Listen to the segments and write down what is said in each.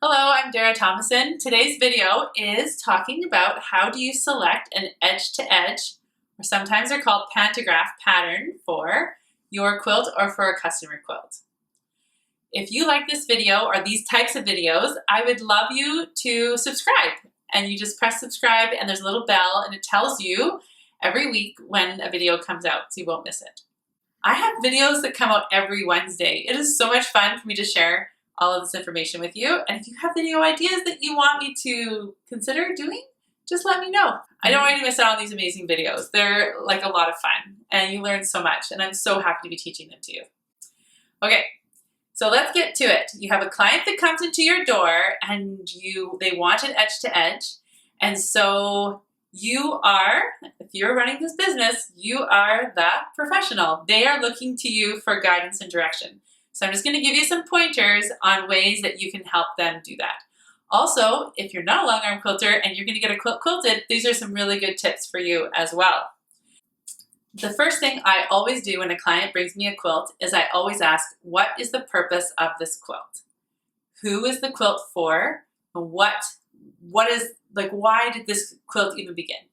Hello, I'm Dara Tomasson. Today's video is talking about how do you select an edge-to-edge, or sometimes they're called pantograph pattern for your quilt or for a customer quilt. If you like this video or these types of videos, I would love you to subscribe. And you just press subscribe and there's a little bell and it tells you every week when a video comes out so you won't miss it. I have videos that come out every Wednesday. It is so much fun for me to share all of this information with you. And if you have video ideas that you want me to consider doing, just let me know. I don't want you to miss out on these amazing videos. They're like a lot of fun and you learn so much and I'm so happy to be teaching them to you. Okay, so let's get to it. You have a client that comes into your door and they want an edge to edge. And so you are, if you're running this business, you are the professional. They are looking to you for guidance and direction. So I'm just going to give you some pointers on ways that you can help them do that. Also, if you're not a long arm quilter and you're going to get a quilt quilted, these are some really good tips for you as well. The first thing I always do when a client brings me a quilt is I always ask, what is the purpose of this quilt? Who is the quilt for? What is, like, why did this quilt even begin?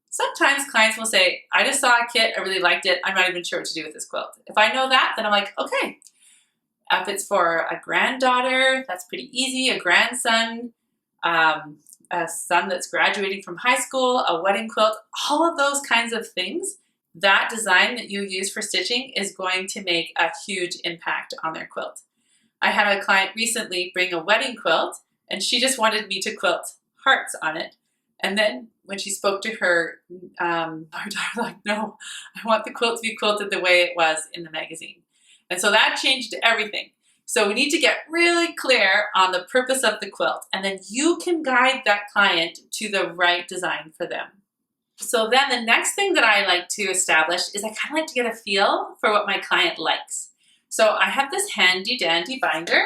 Sometimes clients will say, I just saw a kit, I really liked it, I'm not even sure what to do with this quilt. If I know that, then I'm like, okay. If it's for a granddaughter, that's pretty easy. A grandson, a son that's graduating from high school, a wedding quilt, all of those kinds of things, that design that you use for stitching is going to make a huge impact on their quilt. I had a client recently bring a wedding quilt and she just wanted me to quilt hearts on it. And then when she spoke to her daughter, like, no, I want the quilt to be quilted the way it was in the magazine. And so that changed everything. So we need to get really clear on the purpose of the quilt, and then you can guide that client to the right design for them. So then the next thing that I like to establish is I kind of like to get a feel for what my client likes. So I have this handy dandy binder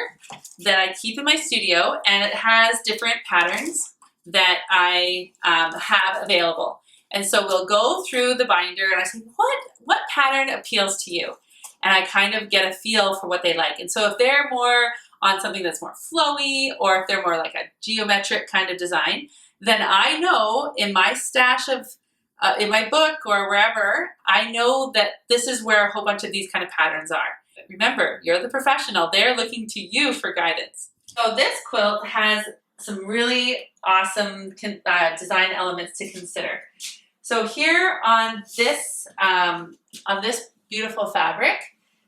that I keep in my studio, and it has different patterns that I have available. And so we'll go through the binder and I say, what pattern appeals to you? And I kind of get a feel for what they like. And so if they're more on something that's more flowy, or if they're more like a geometric kind of design, then I know in my stash of, in my book or wherever, I know that this is where a whole bunch of these kind of patterns are. Remember, you're the professional. They're looking to you for guidance. So this quilt has some really awesome design elements to consider. So here on this beautiful fabric,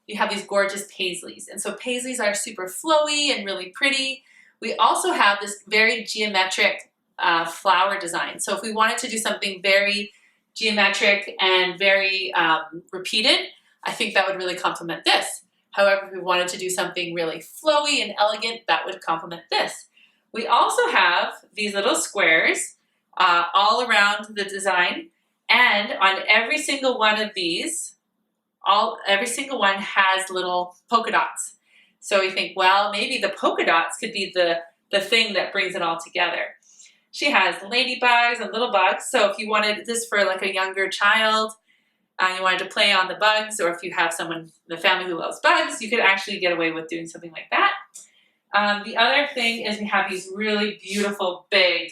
you have these gorgeous paisleys. And so paisleys are super flowy and really pretty. We also have this very geometric flower design. So if we wanted to do something very geometric and very repeated, I think that would really complement this. However, if we wanted to do something really flowy and elegant, that would complement this. We also have these little squares all around the design, and on every single one of these, every single one has little polka dots. So we think, well, maybe the polka dots could be the thing that brings it all together. She has ladybugs and little bugs. So if you wanted this for like a younger child, you wanted to play on the bugs, or if you have someone in the family who loves bugs, you could actually get away with doing something like that. The other thing is we have these really beautiful, big,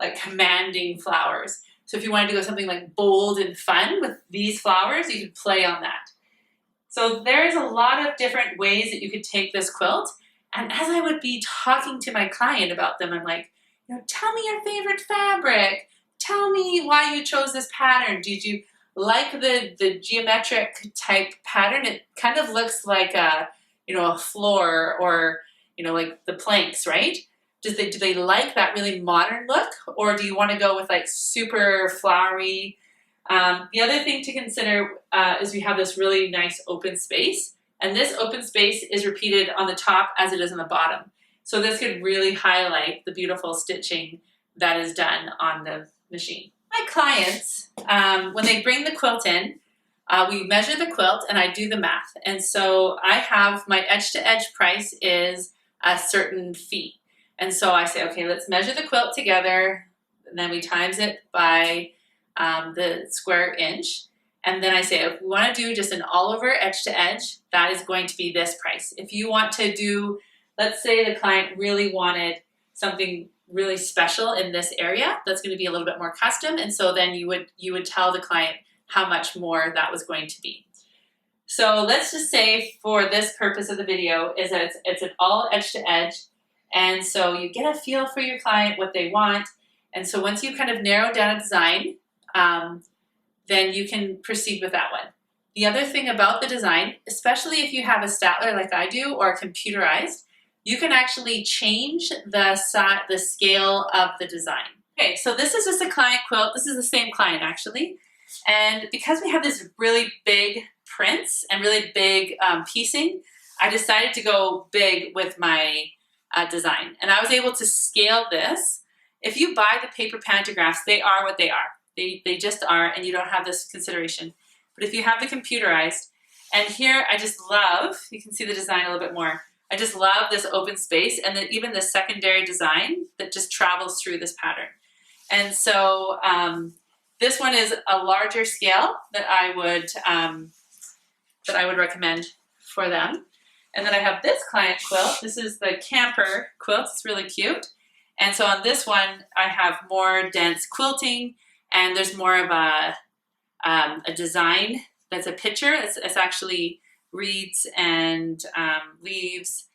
like commanding flowers. So if you wanted to go something like bold and fun with these flowers, you could play on that. So there's a lot of different ways that you could take this quilt. And as I would be talking to my client about them, I'm like, tell me your favorite fabric. Tell me why you chose this pattern. Did you like the geometric type pattern? It kind of looks like a floor, or like the planks, right? Do they like that really modern look, or do you want to go with like super flowery? The other thing to consider is we have this really nice open space, and this open space is repeated on the top as it is on the bottom. So this could really highlight the beautiful stitching that is done on the machine. My clients, when they bring the quilt in, we measure the quilt and I do the math. And so I have my edge to edge price is a certain fee. And so I say, okay, let's measure the quilt together, and then we times it by the square inch. And then I say, if we want to do just an all over edge to edge, that is going to be this price. If you want to do let's say the client really wanted something really special in this area that's going to be a little bit more custom, and so then you would tell the client how much more that was going to be. So let's just say for this purpose of the video is that it's an all edge to edge, and so you get a feel for your client, what they want, and so once you kind of narrow down a design, then you can proceed with that one. The other thing about the design, especially if you have a Statler like I do or computerized, you can actually change the scale of the design. Okay, so this is just a client quilt. This is the same client actually. And because we have this really big prints and really big piecing, I decided to go big with my design. And I was able to scale this. If you buy the paper pantographs, they are what they are. They just are, and you don't have this consideration. But if you have the computerized, and here I just love, you can see the design a little bit more. I just love this open space and then even the secondary design that just travels through this pattern. And so this one is a larger scale that I would recommend for them. And then I have this client quilt. This is the camper quilt. It's really cute. And so on this one, I have more dense quilting, and there's more of a design that's a picture. It's actually reeds and leaves.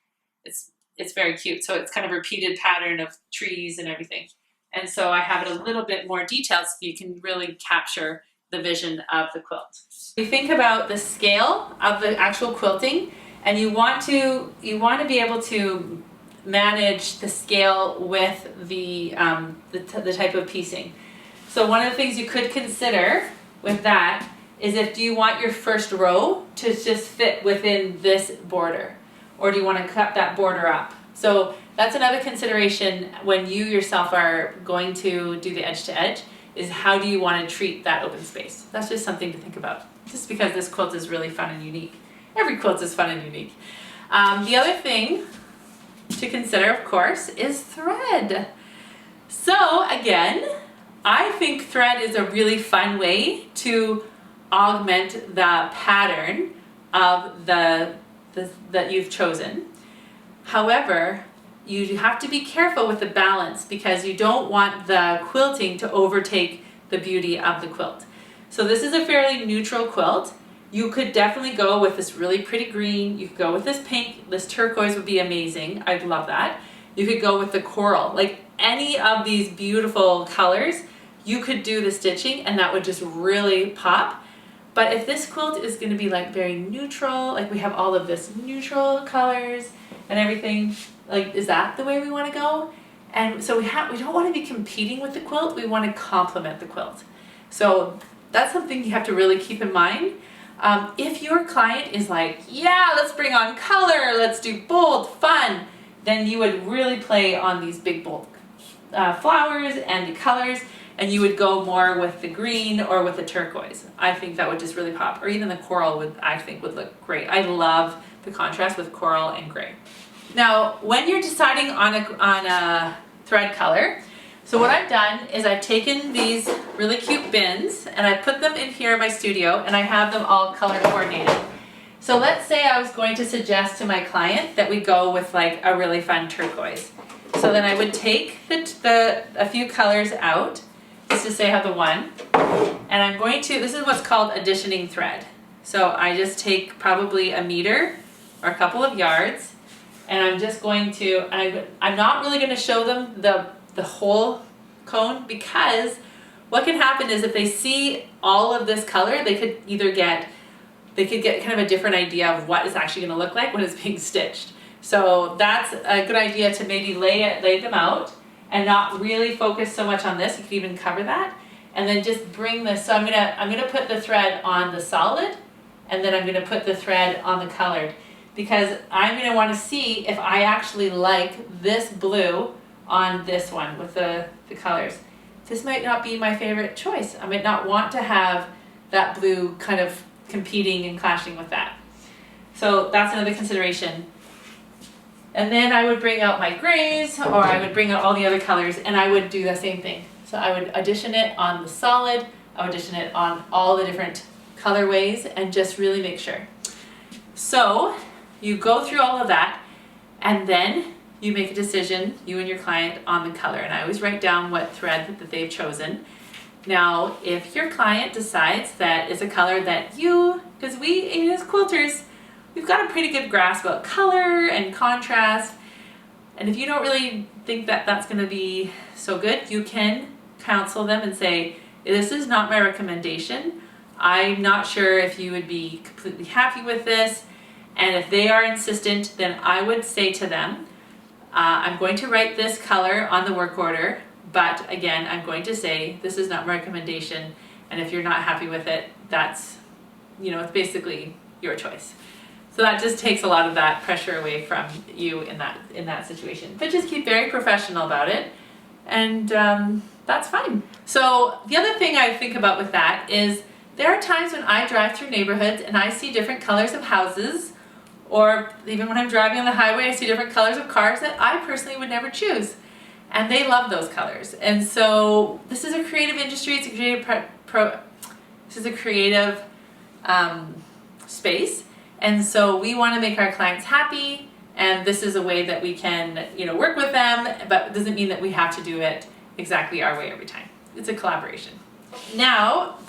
It's very cute. So it's kind of a repeated pattern of trees and everything. And so I have it a little bit more detailed so you can really capture the vision of the quilt. You think about the scale of the actual quilting, and you want to be able to manage the scale with the type of piecing. So one of the things you could consider with that is do you want your first row to just fit within this border, or do you want to cut that border up? So that's another consideration when you yourself are going to do the edge to edge, is how do you want to treat that open space? That's just something to think about, just because this quilt is really fun and unique. Every quilt is fun and unique. The other thing to consider, of course, is thread. So again, I think thread is a really fun way to augment the pattern of that you've chosen. However, you have to be careful with the balance, because you don't want the quilting to overtake the beauty of the quilt. So this is a fairly neutral quilt. You could definitely go with this really pretty green. You could go with this pink. This turquoise would be amazing. I'd love that. You could go with the coral. Like any of these beautiful colors, you could do the stitching and that would just really pop. But if this quilt is going to be like very neutral, like we have all of this neutral colors and everything, like is that the way we want to go? And so we don't want to be competing with the quilt. We want to complement the quilt. So that's something you have to really keep in mind. If your client is like, yeah, let's bring on color, let's do bold, fun, then you would really play on these big bold flowers and the colors, and you would go more with the green or with the turquoise. I think that would just really pop. Or even the coral I think would look great. I love the contrast with coral and gray. Now, when you're deciding on a thread color, so what I've done is I've taken these really cute bins and I put them in here in my studio, and I have them all color coordinated. So let's say I was going to suggest to my client that we go with like a really fun turquoise. So then I would take a few colors out, just to say I have the one, and I'm going to, this is what's called additioning thread. So I just take probably a meter or a couple of yards, and I'm just going to, I'm not really going to show them the whole cone, because what can happen is if they see all of this color, they could get kind of a different idea of what it's actually going to look like when it's being stitched. So that's a good idea to maybe lay them out and not really focus so much on this. You could even cover that, and then just bring this. So I'm gonna put the thread on the solid, and then I'm gonna put the thread on the colored, because I'm gonna want to see if I actually like this blue on this one with the colors. This might not be my favorite choice. I might not want to have that blue kind of competing and clashing with that. So that's another consideration. And then I would bring out my grays, or I would bring out all the other colors, and I would do the same thing. So I would addition it on the solid, I would addition it on all the different colorways, and just really make sure. So you go through all of that, And then you make a decision, you and your client, on the color. And I always write down what thread that they've chosen. Now, if your client decides that it's a color that because we as quilters, we've got a pretty good grasp about color and contrast. And if you don't really think that that's going to be so good, you can counsel them and say, this is not my recommendation. I'm not sure if you would be completely happy with this. And if they are insistent, then I would say to them, I'm going to write this color on the work order, but again, I'm going to say this is not my recommendation. And if you're not happy with it, that's, it's basically your choice. So that just takes a lot of that pressure away from you in that situation. But just keep very professional about it, and that's fine. So the other thing I think about with that is there are times when I drive through neighborhoods and I see different colors of houses, or even when I'm driving on the highway, I see different colors of cars that I personally would never choose. And they love those colors. And so this is a creative industry. It's a creative this is a creative space. And so we want to make our clients happy, and this is a way that we can, work with them, but it doesn't mean that we have to do it exactly our way every time. It's a collaboration. Now,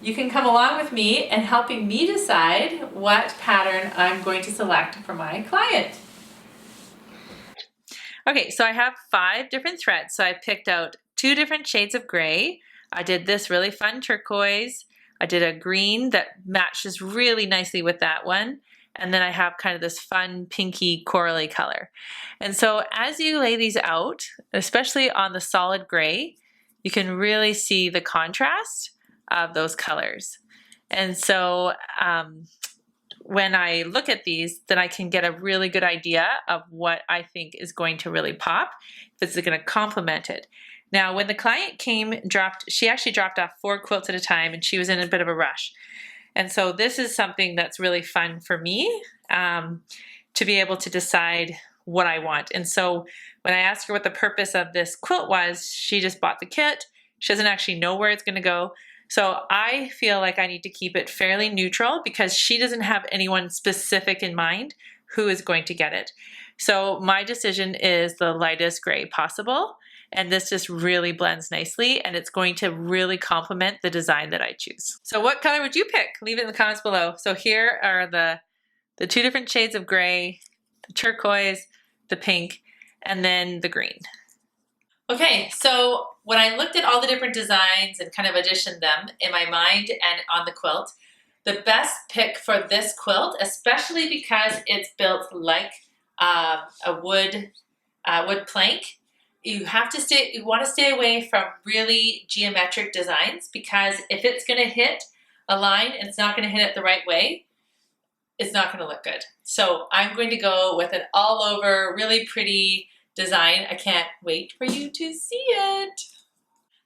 you can come along with me in helping me decide what pattern I'm going to select for my client. Okay, so I have 5 different threads. So I picked out 2 different shades of gray. I did this really fun turquoise. I did a green that matches really nicely with that one. And then I have kind of this fun pinky corally color. And so as you lay these out, especially on the solid gray, you can really see the contrast of those colors. And so when I look at these, then I can get a really good idea of what I think is going to really pop, if it's going to complement it. Now, when the client came, she actually dropped off 4 quilts at a time, and she was in a bit of a rush. And so this is something that's really fun for me, to be able to decide what I want. And so when I asked her what the purpose of this quilt was, she just bought the kit. She doesn't actually know where it's going to go. So I feel like I need to keep it fairly neutral, because she doesn't have anyone specific in mind who is going to get it. So my decision is the lightest gray possible. And this just really blends nicely, and it's going to really complement the design that I choose. So what color would you pick? Leave it in the comments below. So here are the 2 different shades of gray, the turquoise, the pink, and then the green. Okay, so when I looked at all the different designs and kind of auditioned them in my mind and on the quilt, the best pick for this quilt, especially because it's built like a wood plank, you want to stay away from really geometric designs, because if it's going to hit a line and it's not going to hit it the right way, it's not going to look good. So I'm going to go with an all over, really pretty design. I can't wait for you to see it.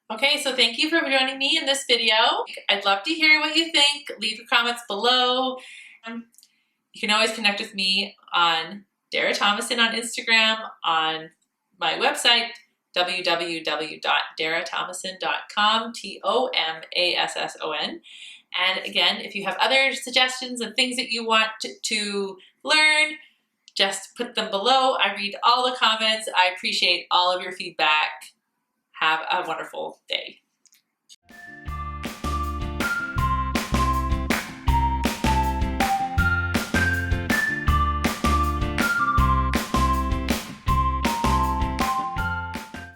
Okay, so thank you for joining me in this video. I'd love to hear what you think. Leave your comments below. You can always connect with me on Dara Tomasson on Instagram, on my website, www.daratomasson.com, Tomasson. And again, if you have other suggestions and things that you want to learn, just put them below. I read all the comments. I appreciate all of your feedback. Have a wonderful day.